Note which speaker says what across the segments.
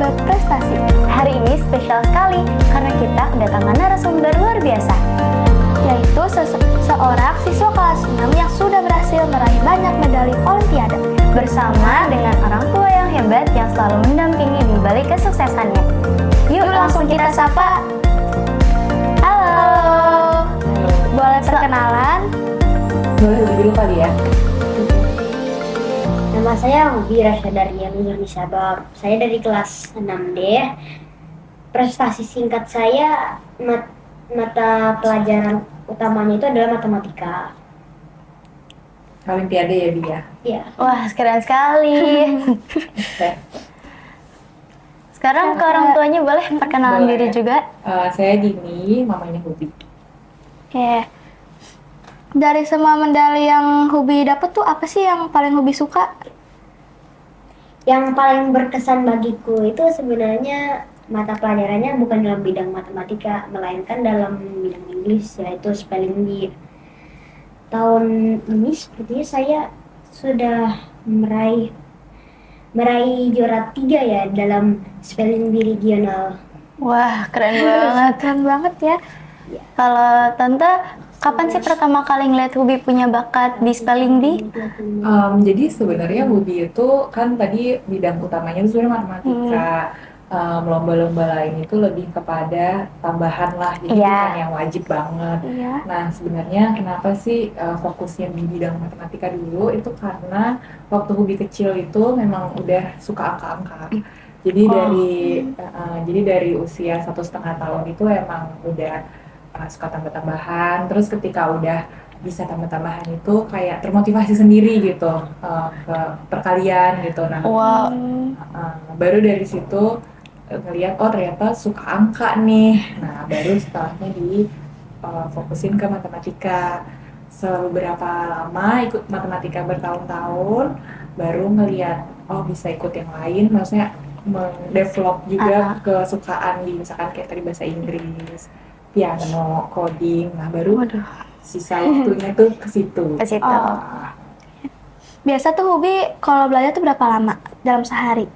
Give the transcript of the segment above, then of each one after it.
Speaker 1: berprestasi. Hari ini spesial sekali karena kita kedatangan narasumber luar biasa, yaitu seorang siswa kelas 6 yang sudah berhasil meraih banyak medali Olimpiade bersama dengan orang tua yang hebat yang selalu mendampingi di balik kesuksesannya. Yuk langsung kita sapa. Halo. Boleh perkenalan?
Speaker 2: Boleh dulu kali ya.
Speaker 3: Nama saya Ubi Rasyadaria Nurnisha Bab. Saya dari kelas 6D. Prestasi singkat saya mata pelajaran utamanya itu adalah matematika.
Speaker 2: Olimpiade ya dia.
Speaker 3: Iya.
Speaker 1: Wah, keren sekali. Sekarang ke orang tuanya boleh perkenalan
Speaker 2: Boleh.
Speaker 1: diri juga.
Speaker 2: Saya Dini, mamanya Hubi.
Speaker 1: Oke. Dari semua medali yang Hubi dapet tuh apa sih yang paling Hubi suka?
Speaker 3: Yang paling berkesan bagiku itu sebenarnya mata pelajarannya bukan dalam bidang matematika, melainkan dalam bidang Inggris, yaitu spelling bee. Tahun ini sepertinya saya sudah meraih juara 3 ya dalam spelling bee regional.
Speaker 1: Wah, keren banget. Keren banget ya. Kalau Tante, kapan sih pertama kali ngeliat Hubi punya bakat di spelling bee?
Speaker 2: Jadi sebenarnya Hubi itu kan tadi bidang utamanya itu sebenarnya matematika. Lomba-lomba lain itu lebih kepada tambahan lah, jadi
Speaker 1: Iya.
Speaker 2: bukan yang wajib banget.
Speaker 1: Iya.
Speaker 2: Nah sebenarnya kenapa sih fokusnya di bidang matematika dulu itu karena waktu Hubi kecil itu memang udah suka angka-angka. Jadi dari usia 1,5 tahun itu emang udah suka tambah-tambahan. Terus ketika udah bisa tambah-tambahan itu kayak termotivasi sendiri gitu ke perkalian gitu. Nah
Speaker 1: Wow.
Speaker 2: baru dari situ ngeliat oh ternyata suka angka nih. Nah baru setelahnya fokusin ke matematika. Seberapa lama ikut matematika bertahun-tahun baru ngeliat oh bisa ikut yang lain, maksudnya mendevelop juga kesukaan di misalkan kayak tadi bahasa Inggris, piano, coding. Nah baru sisa waktunya tuh ke situ.
Speaker 1: Ke situ. Biasa tuh Hubi kalau belajar tuh berapa lama dalam sehari?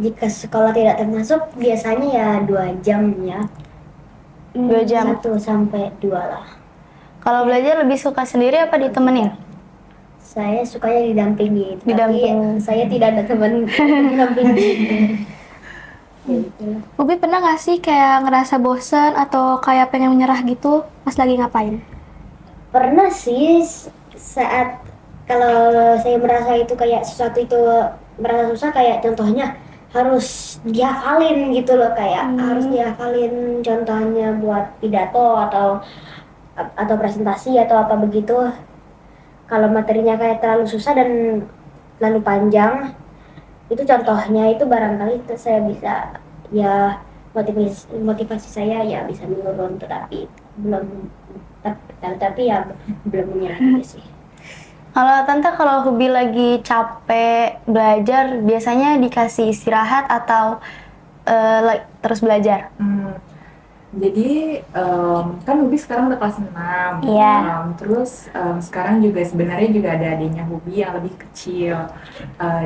Speaker 3: Jika sekolah tidak termasuk biasanya ya 2 jam ya.
Speaker 1: 2 jam.
Speaker 3: 1 sampai 2 lah.
Speaker 1: Kalau belajar lebih suka sendiri apa ditemenin?
Speaker 3: Saya sukanya didampingi, tapi
Speaker 1: Didampingi.
Speaker 3: saya tidak ada teman mendampingi. Ya, itulah.
Speaker 1: Hubi pernah gak sih kayak ngerasa bosen atau kayak pengen menyerah gitu pas lagi ngapain?
Speaker 3: Pernah sih saat kalau saya merasa itu kayak sesuatu itu merasa susah, kayak contohnya harus dihafalin gitu loh, kayak harus dihafalin contohnya buat pidato atau presentasi atau apa begitu. Kalau materinya kayak terlalu susah dan terlalu panjang, itu contohnya itu barangkali itu saya bisa ya motivasi saya ya bisa menurun, tetapi belum menyerah juga sih.
Speaker 1: Kalau Tante, kalau Hubi lagi capek belajar, biasanya dikasih istirahat atau terus belajar?
Speaker 2: Jadi kan Hubi sekarang udah kelas 6.
Speaker 1: Iya.
Speaker 2: Terus sekarang juga sebenarnya juga ada adiknya Hubi yang lebih kecil.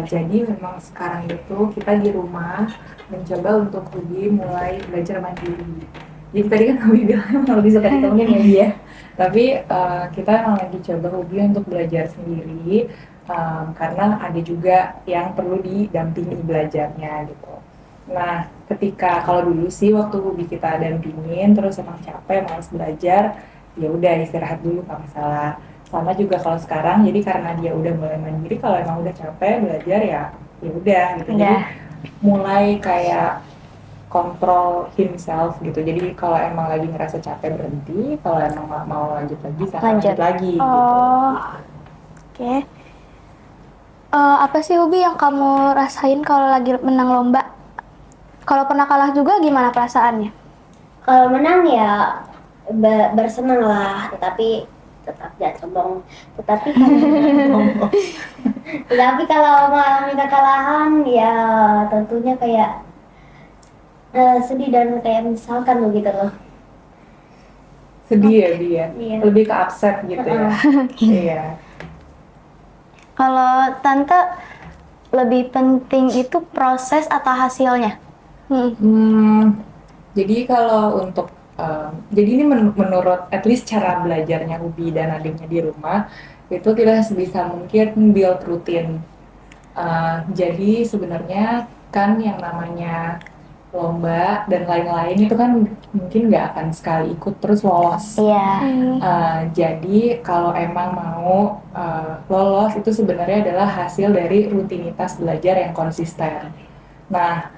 Speaker 2: Jadi memang sekarang itu kita di rumah mencoba untuk Hubi mulai belajar mandiri. Jadi tadi kan Hubi bilang emang lebih suka ditemenin ya dia. Tapi kita emang lagi coba Hubi untuk belajar sendiri karena ada juga yang perlu didampingi belajarnya gitu. Nah, ketika kalau dulu sih waktu Hubi kita dampingin terus emang capek malas belajar, ya udah istirahat dulu nggak masalah. Sama juga kalau sekarang, jadi karena dia udah mulai mandiri, kalau emang udah capek belajar ya udah gitu. Jadi mulai kayak kontrol himself gitu. Jadi kalau emang lagi ngerasa capek berhenti, kalau emang mau lanjut lagi lanjut lagi gitu.
Speaker 1: Oke. Apa sih Hubi yang kamu rasain kalau lagi menang lomba? Kalau pernah kalah juga gimana perasaannya?
Speaker 3: Kalau menang ya bersenang lah, tetapi tetap jangan sombong. Tetapi kalau mengalami kekalahan ya tentunya kayak sedih dan kayak misalkan begitu loh.
Speaker 2: Sedih ya dia,
Speaker 3: Iya.
Speaker 2: lebih ke upset gitu ya. Iya.
Speaker 1: Kalau Tante, lebih penting itu proses atau hasilnya?
Speaker 2: Jadi kalau untuk jadi ini menurut at least cara belajarnya Ubi dan adiknya di rumah itu kita sebisa mungkin build rutin. Jadi sebenarnya kan yang namanya lomba dan lain-lain itu kan mungkin nggak akan sekali ikut terus lolos.
Speaker 1: Iya.
Speaker 2: Jadi kalau emang mau lolos itu sebenarnya adalah hasil dari rutinitas belajar yang konsisten. Nah,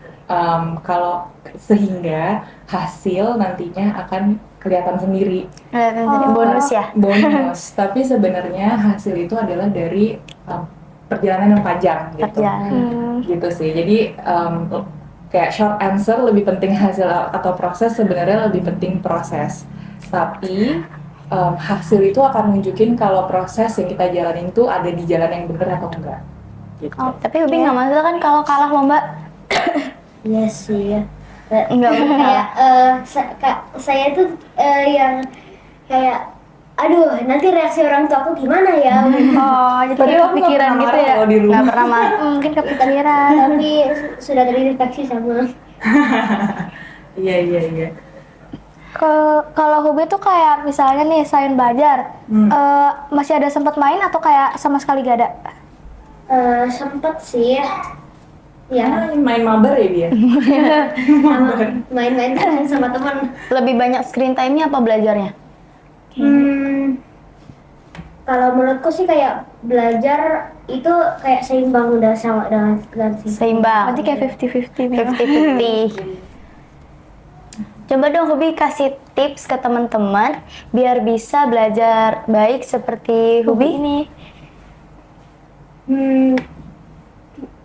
Speaker 2: kalau sehingga hasil nantinya akan kelihatan sendiri.
Speaker 1: Bonus ya?
Speaker 2: Bonus. Tapi sebenarnya hasil itu adalah dari perjalanan yang panjang gitu. Gitu sih. Jadi kayak short answer lebih penting hasil atau proses, sebenarnya lebih penting proses. Tapi hasil itu akan nunjukin kalau proses yang kita jalanin itu ada di jalan yang benar atau enggak. Gitu.
Speaker 1: Tapi Ubi nggak masalah kan kalau kalah lomba?
Speaker 3: Iya sih.
Speaker 1: Nggak
Speaker 3: Kayak saya tuh yang kayak aduh nanti reaksi orang tua aku gimana ya.
Speaker 1: Oh, jadi
Speaker 2: Padahal aku
Speaker 1: kepikiran
Speaker 2: nggak
Speaker 1: gitu
Speaker 2: pernah
Speaker 1: ya?
Speaker 2: marah kalau di rumah.
Speaker 1: Nggak pernah marah. Mungkin kepikiran.
Speaker 3: Tapi sudah terinfeksi sama
Speaker 2: Iya.
Speaker 1: Kalau hobi tuh kayak misalnya nih selain belajar, masih ada sempat main atau kayak sama sekali gak ada?
Speaker 3: sempet sih ya
Speaker 2: Main mabar ya dia.
Speaker 3: main-main sama teman.
Speaker 1: Lebih banyak screen time-nya apa belajarnya?
Speaker 3: Kalau menurutku sih kayak belajar itu kayak seimbang udah sama dengan
Speaker 1: Seimbang.
Speaker 4: Berarti kayak 50-50
Speaker 1: 50-50. Coba dong Hubi kasih tips ke teman-teman biar bisa belajar baik seperti Hubi ini.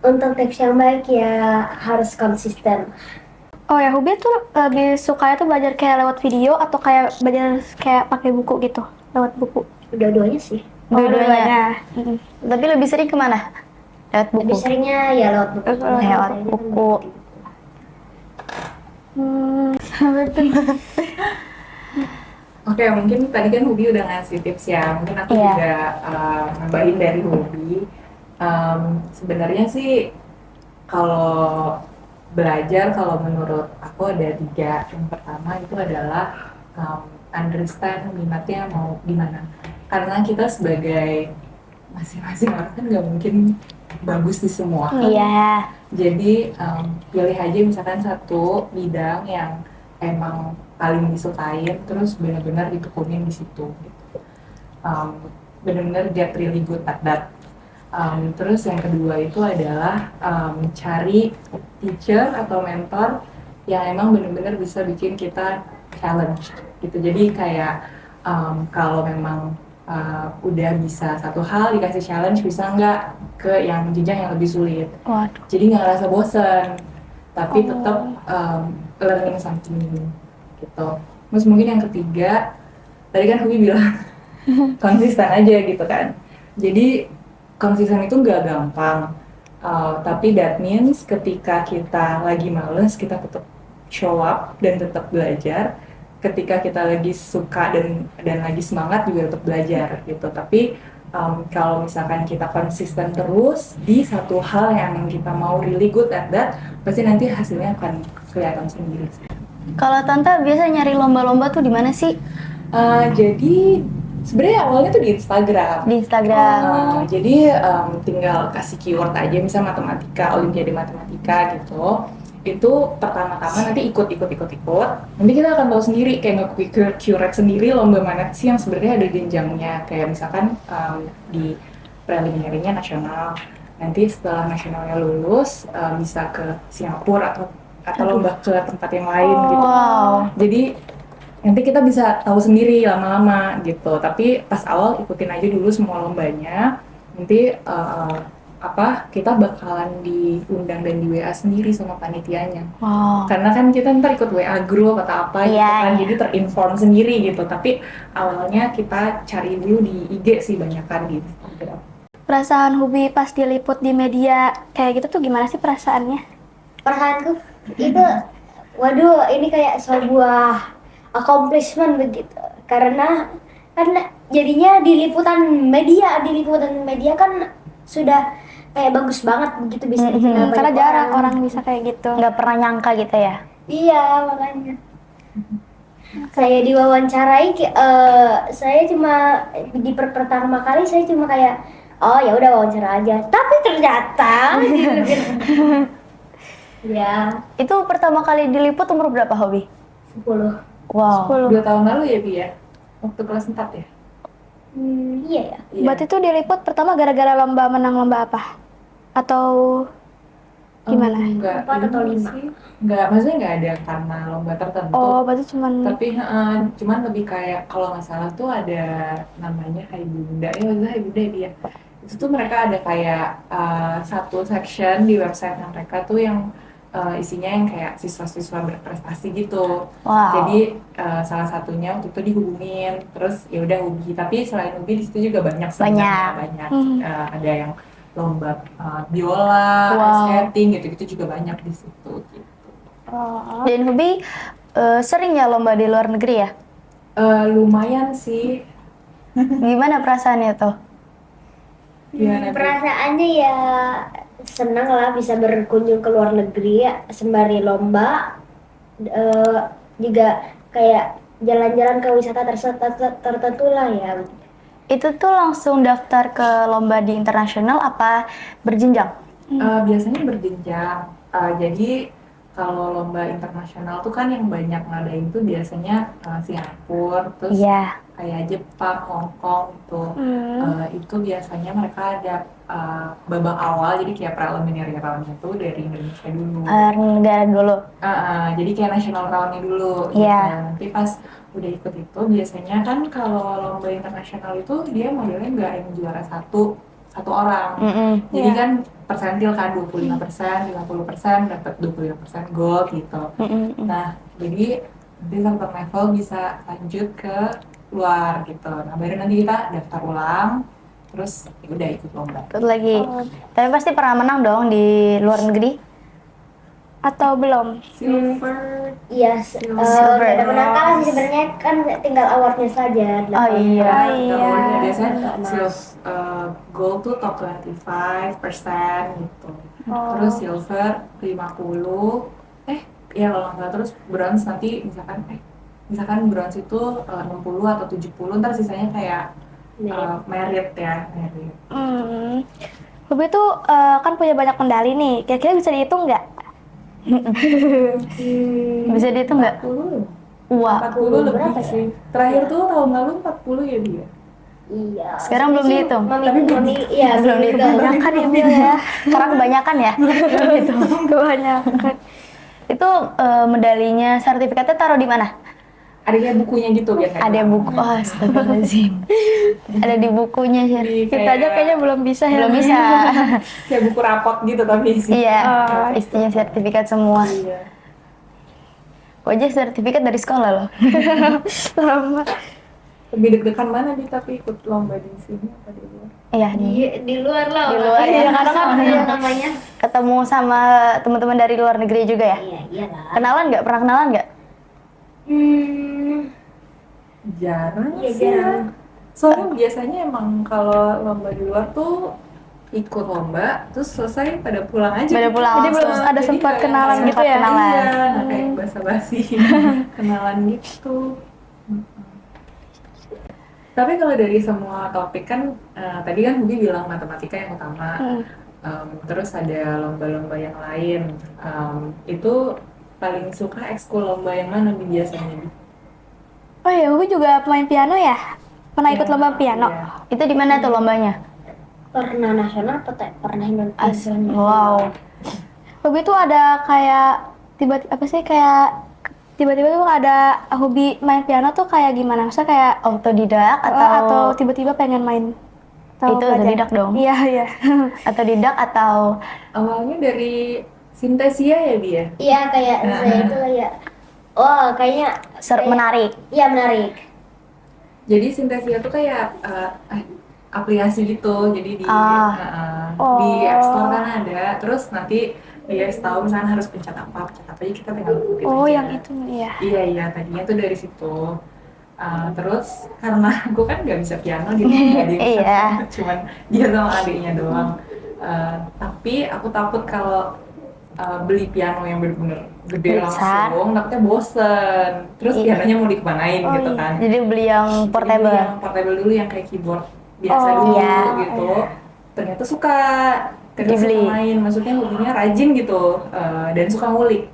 Speaker 3: Untuk tips yang baik ya harus konsisten.
Speaker 4: Oh ya, Hubi tuh lebih sukanya tuh belajar kayak lewat video atau kayak belajar kayak pakai buku gitu, lewat buku?
Speaker 3: Dua-duanya sih.
Speaker 1: Dua-duanya. Tapi lebih sering kemana? Lewat buku.
Speaker 3: Lebih seringnya ya lewat buku.
Speaker 1: Lewat buku.
Speaker 2: Oke, mungkin tadi kan Hubi udah ngasih tips ya. Mungkin aku
Speaker 1: Iya.
Speaker 2: juga nambahin dari Hubi. Sebenarnya sih kalau belajar, kalau menurut aku ada 3. Yang pertama itu adalah understand minatnya mau di mana. Karena kita sebagai masing-masing orang kan nggak mungkin bagus di semua.
Speaker 1: Iya.
Speaker 2: Jadi pilih aja misalkan satu bidang yang emang paling disukain, terus benar-benar ditekunin di situ. Gitu. Benar-benar get really good at that. Terus yang kedua itu adalah cari teacher atau mentor yang emang benar-benar bisa bikin kita challenge. Gitu. Jadi kayak kalau memang udah bisa satu hal dikasih challenge, bisa nggak ke yang jenjang yang lebih sulit.
Speaker 1: Waduh.
Speaker 2: Jadi nggak ngerasa bosen, tapi tetap learning something new gitu. Terus mungkin yang ketiga, tadi kan Hubi bilang konsisten aja gitu kan. Jadi konsisten itu nggak gampang, tapi that means ketika kita lagi males, kita tetap show up dan tetap belajar. Ketika kita lagi suka dan lagi semangat juga tetap belajar gitu. Tapi kalau misalkan kita konsisten terus di satu hal yang kita mau really good at that, pasti nanti hasilnya akan kelihatan sendiri.
Speaker 1: Kalau Tante biasa nyari lomba-lomba tuh di mana sih?
Speaker 2: Jadi sebenarnya awalnya tuh di Instagram.
Speaker 1: Di Instagram.
Speaker 2: Jadi tinggal kasih keyword aja, misalnya matematika, olimpiade matematika gitu. Itu pertama-tama nanti ikut. Nanti kita akan tahu sendiri, kayak nge-curate sendiri lomba mana sih yang sebenarnya ada jenjangnya. Kayak misalkan di preliminary-nya nasional. Nanti setelah nasionalnya lulus bisa ke Singapura atau lomba ke tempat yang lain gitu.
Speaker 1: Wow.
Speaker 2: Jadi nanti kita bisa tahu sendiri lama-lama gitu. Tapi pas awal ikutin aja dulu semua lombanya. Nanti kita bakalan diundang dan di WA sendiri sama panitianya.
Speaker 1: Wow.
Speaker 2: Karena kan kita ntar ikut WA group atau apa gitu
Speaker 1: Iya,
Speaker 2: kan,
Speaker 1: iya.
Speaker 2: jadi terinform sendiri gitu. Tapi awalnya kita cari dulu di IG sih, banyak kan di Instagram.
Speaker 4: Perasaan Hubi pas diliput di media kayak gitu tuh gimana sih perasaannya?
Speaker 3: Perasaanku itu, waduh ini kayak sebuah accomplishment begitu. Karena jadinya di liputan media kan sudah kayak bagus banget begitu bisa dikenal
Speaker 4: Karena
Speaker 3: banyak
Speaker 4: jarang orang bisa kayak gitu.
Speaker 1: Nggak pernah nyangka gitu ya.
Speaker 3: Iya, makanya. Saya diwawancarai, saya cuma pertama kali saya cuma kayak, oh ya udah wawancara aja. Tapi ternyata, ya
Speaker 1: Itu pertama kali diliput umur berapa, Hobi?
Speaker 3: 10.
Speaker 1: Wow.
Speaker 4: 10.
Speaker 2: 2 tahun lalu ya Bi ya? Waktu kelas 4 ya?
Speaker 3: Iya ya.
Speaker 2: Iya.
Speaker 4: Berarti itu diliput pertama gara-gara lomba, menang lomba apa? Atau gimana?
Speaker 2: Enggak,
Speaker 3: 4 atau
Speaker 2: ini
Speaker 3: 5?
Speaker 2: sih. Enggak, maksudnya enggak ada karena lomba tertentu.
Speaker 4: Oh, berarti cuman
Speaker 2: Tapi cuman lebih kayak kalau nggak salah tuh ada namanya Hai Bunda, ya maksudnya Hai Bunda dia. Itu tuh mereka ada kayak satu section di website mereka tuh yang isinya yang kayak siswa-siswa berprestasi gitu.
Speaker 1: Wow.
Speaker 2: Jadi salah satunya waktu itu dihubungin, terus ya udah Ubi. Tapi selain Ubi di situ juga banyak sebenarnya, banyak. Ada yang lomba biola,
Speaker 1: Wow.
Speaker 2: skating gitu-gitu juga banyak di situ. Gitu.
Speaker 1: Dan Hobi sering ya lomba di luar negeri ya?
Speaker 2: Lumayan sih.
Speaker 1: Gimana perasaannya tuh?
Speaker 2: Gimana, Bi?
Speaker 3: Perasaannya ya senang lah bisa berkunjung ke luar negeri ya, sembari lomba, juga kayak jalan-jalan ke wisata tertentu lah ya.
Speaker 1: Itu tuh langsung daftar ke lomba di internasional apa berjenjang?
Speaker 2: Biasanya berjenjang. Jadi kalau lomba internasional tuh kan yang banyak ngadain tuh biasanya Singapura, terus
Speaker 1: Iya.
Speaker 2: kayak Jepang, Hong Kong gitu. Itu biasanya mereka ada babak awal, jadi kayak preliminary round itu dari Indonesia dulu.
Speaker 1: Negara dulu.
Speaker 2: Jadi kayak national round-nya dulu.
Speaker 1: Iya.
Speaker 2: Gitu. Nanti pas udah ikut itu biasanya kan kalau lomba internasional itu dia modelnya nggak yang juara satu orang. Jadi kan persentil kan 25%, 50% dapat 25% gold gitu. Nah, jadi nanti satu level bisa lanjut ke luar gitu. Nah, baru nanti kita daftar ulang, terus ya udah ikut lomba.
Speaker 1: Ikut lagi. Tapi pasti pernah menang dong di luar negeri?
Speaker 4: atau belum?
Speaker 2: Silver.
Speaker 3: Iya,
Speaker 1: Silver.
Speaker 3: nggak ada menang kalah sih sebenarnya, kan tinggal awardnya saja.
Speaker 1: Oh iya.
Speaker 2: Awardnya biasanya
Speaker 3: Emas.
Speaker 2: gold tuh top 25% gitu. Terus silver 50. Ya kalau nggak salah, terus bronze nanti misalkan bronze itu 60 atau 70, ntar sisanya kayak merit ya, merit.
Speaker 4: Hobi tuh kan punya banyak medali nih. Kira-kira bisa dihitung nggak?
Speaker 1: Bisa dihitung nggak?
Speaker 2: 40.
Speaker 1: Wah.
Speaker 2: 40 lebih
Speaker 3: berapa ya?
Speaker 2: sih. Terakhir tuh tahun lalu 40 ya dia.
Speaker 3: Iya.
Speaker 1: Sekarang belum dihitung?
Speaker 3: Iya, belum dihitung.
Speaker 1: Kebanyakan ya Bil ya. Sekarang kebanyakan ya. Gitu.
Speaker 4: Kebanyakan.
Speaker 1: Itu medalinya, sertifikatnya taruh di mana?
Speaker 2: Ada kayak bukunya gitu biasanya.
Speaker 1: Ada buku. Oh, astagfirullahaladzim. Ada di bukunya sih.
Speaker 2: Di
Speaker 4: Kita aja kayaknya belum bisa ya.
Speaker 1: Belum bisa.
Speaker 2: kayak buku rapot gitu tapi isinya.
Speaker 1: Iya, isinya sertifikat semua.
Speaker 2: Iya.
Speaker 1: Gua aja sertifikat dari sekolah loh.
Speaker 4: Sama.
Speaker 2: Lebih deg-degan mana nih tapi ikut lomba di sini apa di luar?
Speaker 1: Iya, nih.
Speaker 3: Di luar lah.
Speaker 1: Di luar ya.
Speaker 3: Karena kan iya namanya.
Speaker 1: Ketemu sama teman-teman dari luar negeri juga ya?
Speaker 3: Iya, iyalah.
Speaker 1: Kenalan nggak? Pernah kenalan nggak?
Speaker 2: Jarang
Speaker 3: Iya,
Speaker 2: sih
Speaker 3: jarang.
Speaker 2: ya. Soalnya biasanya emang kalau lomba di luar tuh ikut lomba, terus selesai pada pulang aja.
Speaker 1: Pada
Speaker 2: gitu.
Speaker 1: pulang
Speaker 4: Jadi belum
Speaker 1: langsung.
Speaker 4: ada
Speaker 2: Jadi
Speaker 4: sempat
Speaker 2: nggak
Speaker 4: kenalan
Speaker 2: yang
Speaker 4: gitu
Speaker 2: sempat
Speaker 4: ya?
Speaker 1: Kenalan.
Speaker 2: Iya, nggak kayak basa-basi kenalan gitu. Tapi kalau dari semua topik kan, tadi kan Bubi bilang matematika yang utama, terus ada lomba-lomba yang lain. Itu paling suka ekskul lomba yang mana Bi biasanya? Bi?
Speaker 4: Oh ya, Hobi juga pemain piano ya? Pernah ikut
Speaker 2: Ya,
Speaker 4: lomba piano?
Speaker 2: iya.
Speaker 1: Itu di mana tuh lombanya?
Speaker 3: Pernah nasional atau pernah Indonesia?
Speaker 1: Wow.
Speaker 4: Hobi tuh ada kayak tiba-tiba tuh ada hobi main piano tuh kayak gimana? Maksudnya kayak
Speaker 1: Autodidak
Speaker 4: atau
Speaker 1: atau
Speaker 4: tiba-tiba pengen main? Atau
Speaker 1: Itu
Speaker 4: belajar?
Speaker 1: otodidak dong?
Speaker 4: Iya, iya.
Speaker 1: Autodidak atau
Speaker 2: Awalnya dari sintesia ya Bi ya?
Speaker 3: Iya, kayak saya itu kayak, kayaknya
Speaker 1: menarik?
Speaker 3: iya menarik.
Speaker 2: Jadi sintesia tuh kayak aplikasi gitu, jadi di App Store kan ada, terus nanti dia tahu misalnya harus pencet apa aja kita tinggal ikutin
Speaker 4: Oh,
Speaker 2: aja.
Speaker 4: yang itu ya.
Speaker 2: Iya tadinya tuh dari situ. Terus karena gue kan nggak bisa piano gitu, nggak ada yang bisa,
Speaker 1: Iya.
Speaker 2: cuman dia sama adiknya doang. Tapi aku takut kalau beli piano yang bener-bener gede
Speaker 4: Besar.
Speaker 2: langsung, takutnya bosen. Terus
Speaker 4: Iya.
Speaker 2: pianonya mau dikemanain
Speaker 4: Oh
Speaker 2: gitu
Speaker 4: iya.
Speaker 2: kan.
Speaker 4: Jadi beli yang
Speaker 2: Jadi
Speaker 4: portable.
Speaker 2: beli yang portable dulu yang kayak keyboard biasa
Speaker 4: Oh,
Speaker 2: dulu
Speaker 4: iya.
Speaker 2: gitu. Ternyata suka
Speaker 4: Dibeli.
Speaker 2: main, maksudnya hobinya rajin gitu dan suka ngulik.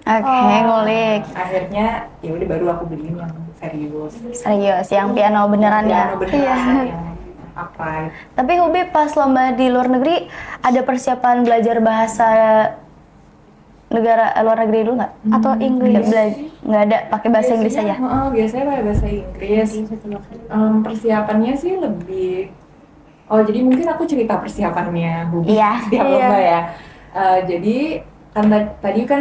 Speaker 4: Oke, ngulik.
Speaker 2: Akhirnya ya udah baru aku beliin yang serius.
Speaker 4: Serius, yang piano beneran ya.
Speaker 2: Piano beneran yang upright.
Speaker 4: Tapi Hubi pas lomba di luar negeri ada persiapan belajar bahasa negara luar negeri dulu nggak? Atau Inggris? Nggak ada, pakai bahasa Inggris aja.
Speaker 2: Biasanya pakai bahasa Inggris. Persiapannya sih lebih. Oh, jadi mungkin aku cerita persiapannya Hubi
Speaker 4: Iya.
Speaker 2: setiap
Speaker 4: Iya.
Speaker 2: lomba ya. Jadi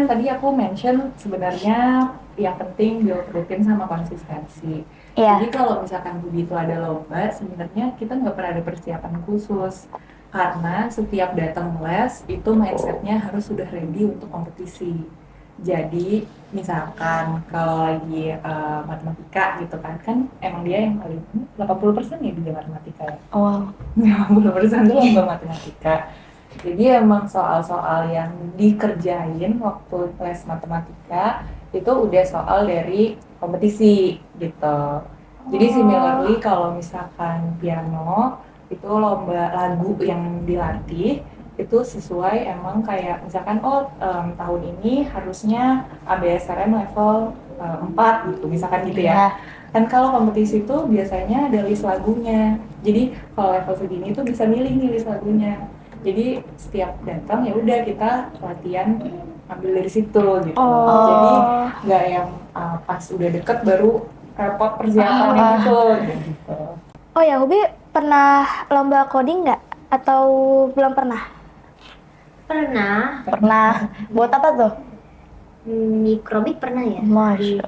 Speaker 2: tadi aku mention sebenarnya yang penting build rutin sama konsistensi.
Speaker 4: Iya.
Speaker 2: Jadi kalau misalkan Hubi itu ada lomba, sebenarnya kita nggak pernah ada persiapan khusus. Karena setiap datang les itu mindsetnya harus sudah ready untuk kompetisi. Jadi misalkan kalau lagi matematika gitu kan emang dia yang paling 80% ya dia matematika ya.
Speaker 4: Wow.
Speaker 2: 50% itu lomba matematika. Jadi emang soal-soal yang dikerjain waktu les matematika itu udah soal dari kompetisi gitu. Jadi similarly kalau misalkan piano itu lomba lagu yang dilatih itu sesuai emang kayak misalkan tahun ini harusnya ABSRM level 4 gitu misalkan gitu ya. Kan kalau kompetisi itu biasanya ada list lagunya. Jadi kalau level segini tuh bisa milih nih list lagunya. Jadi setiap datang ya udah kita latihan ambil dari situ gitu. Jadi nggak yang pas udah deket baru repot persiapannya gitu.
Speaker 4: Oh ya, Hubi pernah lomba coding nggak? Atau belum pernah?
Speaker 3: Pernah.
Speaker 4: Pernah. Buat apa tuh?
Speaker 3: Mikrobit pernah ya?
Speaker 4: Masya.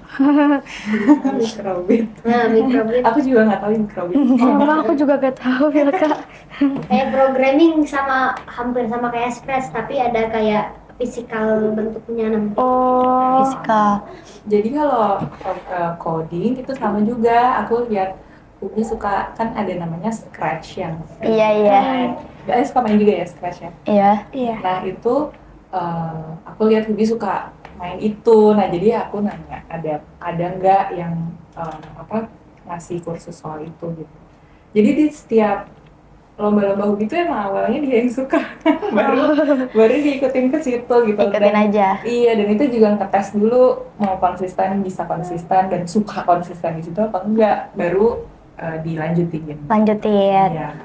Speaker 2: Mikrobit.
Speaker 3: Nah, mikrobit
Speaker 2: Aku juga nggak tahu mikrobit.
Speaker 4: Oh, aku juga gak tahu ya kak.
Speaker 3: kayak programming hampir sama kayak Scratch, tapi ada kayak fisikal bentuknya nanti.
Speaker 4: Oh, fisikal.
Speaker 2: Jadi kalau coding itu sama juga. Aku lihat Ubi suka kan ada namanya Scratch yang.
Speaker 4: Iya.
Speaker 2: Guys suka main juga ya Scratch ya.
Speaker 4: Iya.
Speaker 2: Nah itu aku lihat Ubi suka main itu. Nah jadi aku nanya ada nggak yang ngasih kursus soal itu gitu. Jadi di setiap lomba-lomba Ubi itu emang awalnya dia yang suka. baru diikutin ke situ gitu.
Speaker 4: Ikutin aja.
Speaker 2: Iya, dan itu juga ngetes dulu mau bisa konsisten dan suka konsisten di situ apa enggak, baru dilanjutin.
Speaker 4: Lanjutin.
Speaker 2: Iya.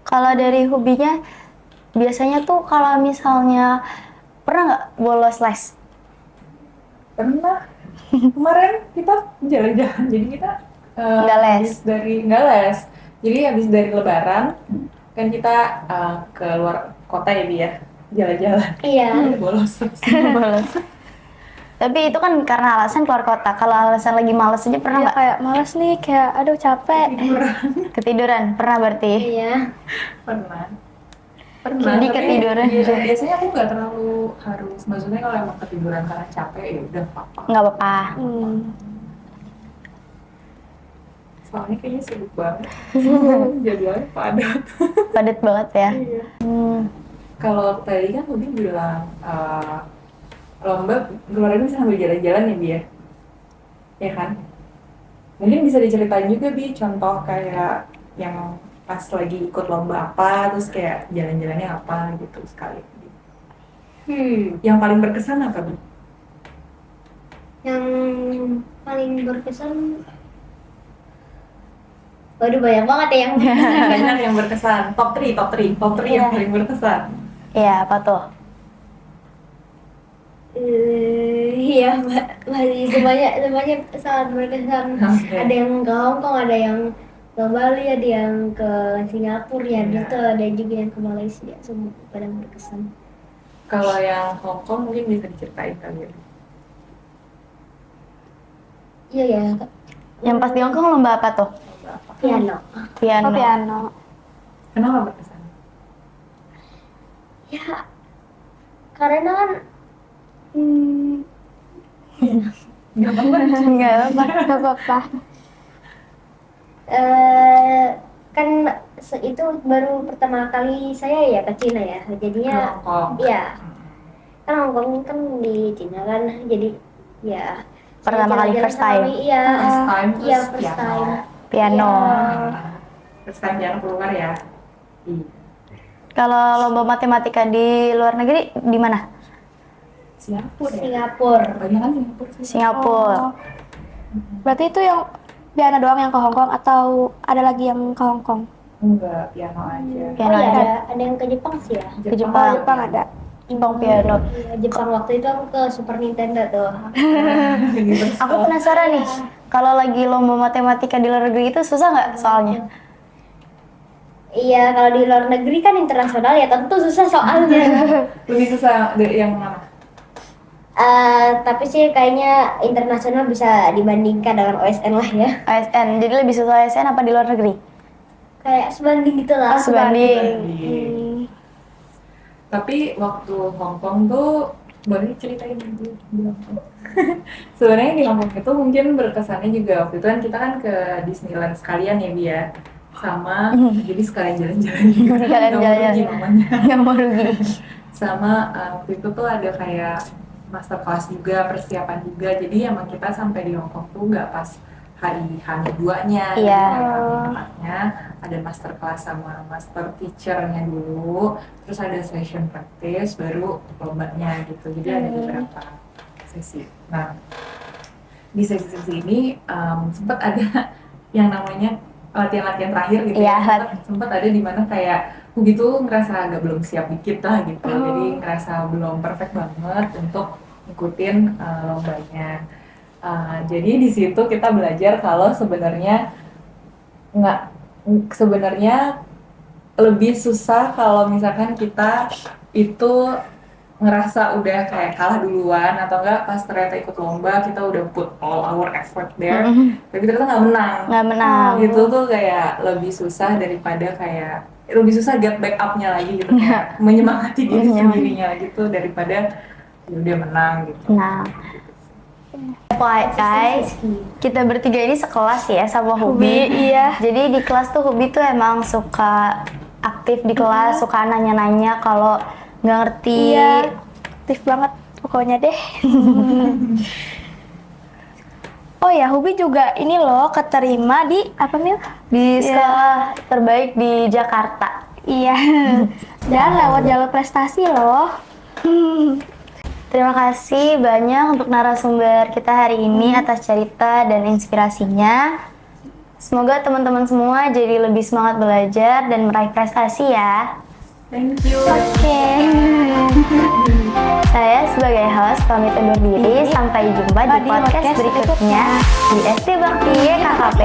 Speaker 4: Kalau dari hobinya, biasanya tuh kalau misalnya pernah nggak bolos les?
Speaker 2: Pernah. Kemarin kita jalan-jalan, jadi kita
Speaker 4: Nggak les.
Speaker 2: nggak les. Jadi habis dari Lebaran kan kita ke luar kota ya Bi ya, jalan-jalan.
Speaker 3: Iya.
Speaker 2: Bolos.
Speaker 4: Bolos. Tapi itu kan karena alasan keluar kota. Kalau alasan lagi males aja pernah nggak? Kayak males nih, kayak aduh capek. Ketiduran. Pernah berarti?
Speaker 3: Iya.
Speaker 2: Pernah.
Speaker 4: Jadi
Speaker 2: tapi
Speaker 4: ketiduran.
Speaker 2: Biasanya aku nggak terlalu harus, maksudnya kalau emang ketiduran karena capek ya udah apa-apa.
Speaker 4: Nggak apa-apa.
Speaker 2: Soalnya kayaknya sibuk banget. Jadwalnya padat.
Speaker 4: Padat banget ya.
Speaker 2: Iya. Kalau tadi kan Udin bilang lomba kemarin bisa sambil jalan-jalan ya Bi ya? Ya kan? Mungkin bisa diceritain juga Bi, contoh kayak yang pas lagi ikut lomba apa, terus kayak jalan-jalannya apa gitu sekali. Yang paling berkesan apa Bi?
Speaker 3: Yang paling berkesan, waduh banyak banget ya yang
Speaker 2: Banyak yang berkesan. Top 3 yang paling berkesan.
Speaker 4: Iya, apa tuh?
Speaker 3: iya masih semuanya sangat berkesan.
Speaker 2: Oke.
Speaker 3: Ada yang ke Hong Kong, ada yang ke Bali, ada yang ke Singapura ya
Speaker 2: Iya.
Speaker 3: gitu, ada juga yang ke Malaysia, semua pada berkesan.
Speaker 2: Kalau yang Hong Kong mungkin bisa diceritain kali ya.
Speaker 3: Iya ya,
Speaker 4: Yang pas di Hong Kong lomba apa tuh?
Speaker 2: Lomba apa?
Speaker 3: piano.
Speaker 4: Piano.
Speaker 1: piano.
Speaker 2: Kenapa berkesan?
Speaker 3: Ya karena kan
Speaker 2: Gak apa-apa.
Speaker 4: Nggak apa-apa.
Speaker 1: Gak apa-apa.
Speaker 3: kan itu baru pertama kali saya ya ke Cina ya. Jadinya
Speaker 2: Hongkong.
Speaker 3: iya. Kan Hongkong kan di Cina kan. Jadi ya
Speaker 4: Pertama
Speaker 3: saya
Speaker 4: kali,
Speaker 3: jalan-jalan
Speaker 4: first
Speaker 3: sama
Speaker 4: time.
Speaker 3: mami, iya.
Speaker 2: First time, terus
Speaker 3: Iya, first
Speaker 2: piano.
Speaker 3: time.
Speaker 4: Piano.
Speaker 2: First time piano keluar ya. Iya.
Speaker 4: Kalau lomba matematika di luar negeri di mana?
Speaker 2: Singapura ya?
Speaker 3: Singapura.
Speaker 2: Kebanyakan Singapura sih.
Speaker 4: Singapura.
Speaker 1: Oh. Berarti itu yang piano doang yang ke Hong Kong atau ada lagi yang ke Hong Kong?
Speaker 2: Enggak, piano aja.
Speaker 4: Piano
Speaker 3: Oh iya,
Speaker 4: aja.
Speaker 3: ada yang ke Jepang sih ya.
Speaker 4: Ke Jepang.
Speaker 1: Oh, Jepang ada.
Speaker 4: Jepang piano.
Speaker 3: Iya, Jepang waktu itu aku ke Super Nintendo tuh.
Speaker 2: Universal.
Speaker 4: Aku penasaran nih, kalau lagi lomba matematika di luar negeri itu susah nggak soalnya?
Speaker 3: Iya, kalau di luar negeri kan internasional ya tentu susah soalnya.
Speaker 2: Lebih susah dari yang mana?
Speaker 3: Tapi sih kayaknya internasional bisa dibandingkan dengan OSN lah ya.
Speaker 4: ASN, jadi lebih susah ASN apa di luar negeri?
Speaker 3: Kayak sebanding gitu lah.
Speaker 4: Oh, sebanding.
Speaker 1: Hmm.
Speaker 2: Tapi waktu Hongkong tuh boleh ceritain dulu di Hongkong. Sebenarnya di Hongkong itu mungkin berkesannya juga waktu itu kan kita kan ke Disneyland sekalian ya Bia, sama jadi sekalian jalan-jalan juga.
Speaker 4: Sekalian
Speaker 2: Nggak mau
Speaker 4: jalan-jalan.
Speaker 2: rugi mamanya.
Speaker 4: Nggak mau rugi.
Speaker 2: Sama waktu itu tuh ada kayak master class juga, persiapan juga. Jadi emang kita sampai di Hongkong tuh nggak pas hari H2-nya,
Speaker 4: Iya.
Speaker 2: hari ada master class sama master teacher-nya dulu, terus ada session practice, baru lombanya gitu. Jadi ada beberapa sesi. Nah, di sesi-sesi ini sempat ada yang namanya latihan-latihan terakhir gitu
Speaker 4: Iya,
Speaker 2: ya. Sempat ada di mana kayak aku gitu ngerasa agak belum siap dikit lah gitu. Jadi ngerasa belum perfect banget untuk ngikutin lombanya. Jadi di situ kita belajar kalau sebenarnya lebih susah kalau misalkan kita itu ngerasa udah kayak kalah duluan atau enggak pas ternyata ikut lomba kita udah put all our effort there tapi ternyata nggak menang.
Speaker 4: Nggak menang.
Speaker 2: Itu tuh kayak lebih susah daripada kayak lebih susah get back up-nya lagi gitu kayak menyemangati diri sendirinya gitu daripada ya udah menang gitu.
Speaker 4: Nah, FYI, kita bertiga ini sekelas ya sama Hubi.
Speaker 1: Iya.
Speaker 4: Jadi di kelas tuh Hubi tuh emang suka aktif di kelas, suka nanya-nanya kalau nggak ngerti.
Speaker 1: Iya. Aktif banget pokoknya deh. Oh ya, Hubi juga ini loh keterima di apa Mil?
Speaker 4: Di sekolah terbaik di Jakarta.
Speaker 1: Iya. Dan lewat jalur prestasi loh.
Speaker 4: Terima kasih banyak untuk narasumber kita hari ini atas cerita dan inspirasinya. Semoga teman-teman semua jadi lebih semangat belajar dan meraih prestasi ya.
Speaker 2: Thank you.
Speaker 1: Oke.
Speaker 4: Saya sebagai host pamit undur diri. Sampai jumpa di podcast berikutnya di SD Bakti YKKP.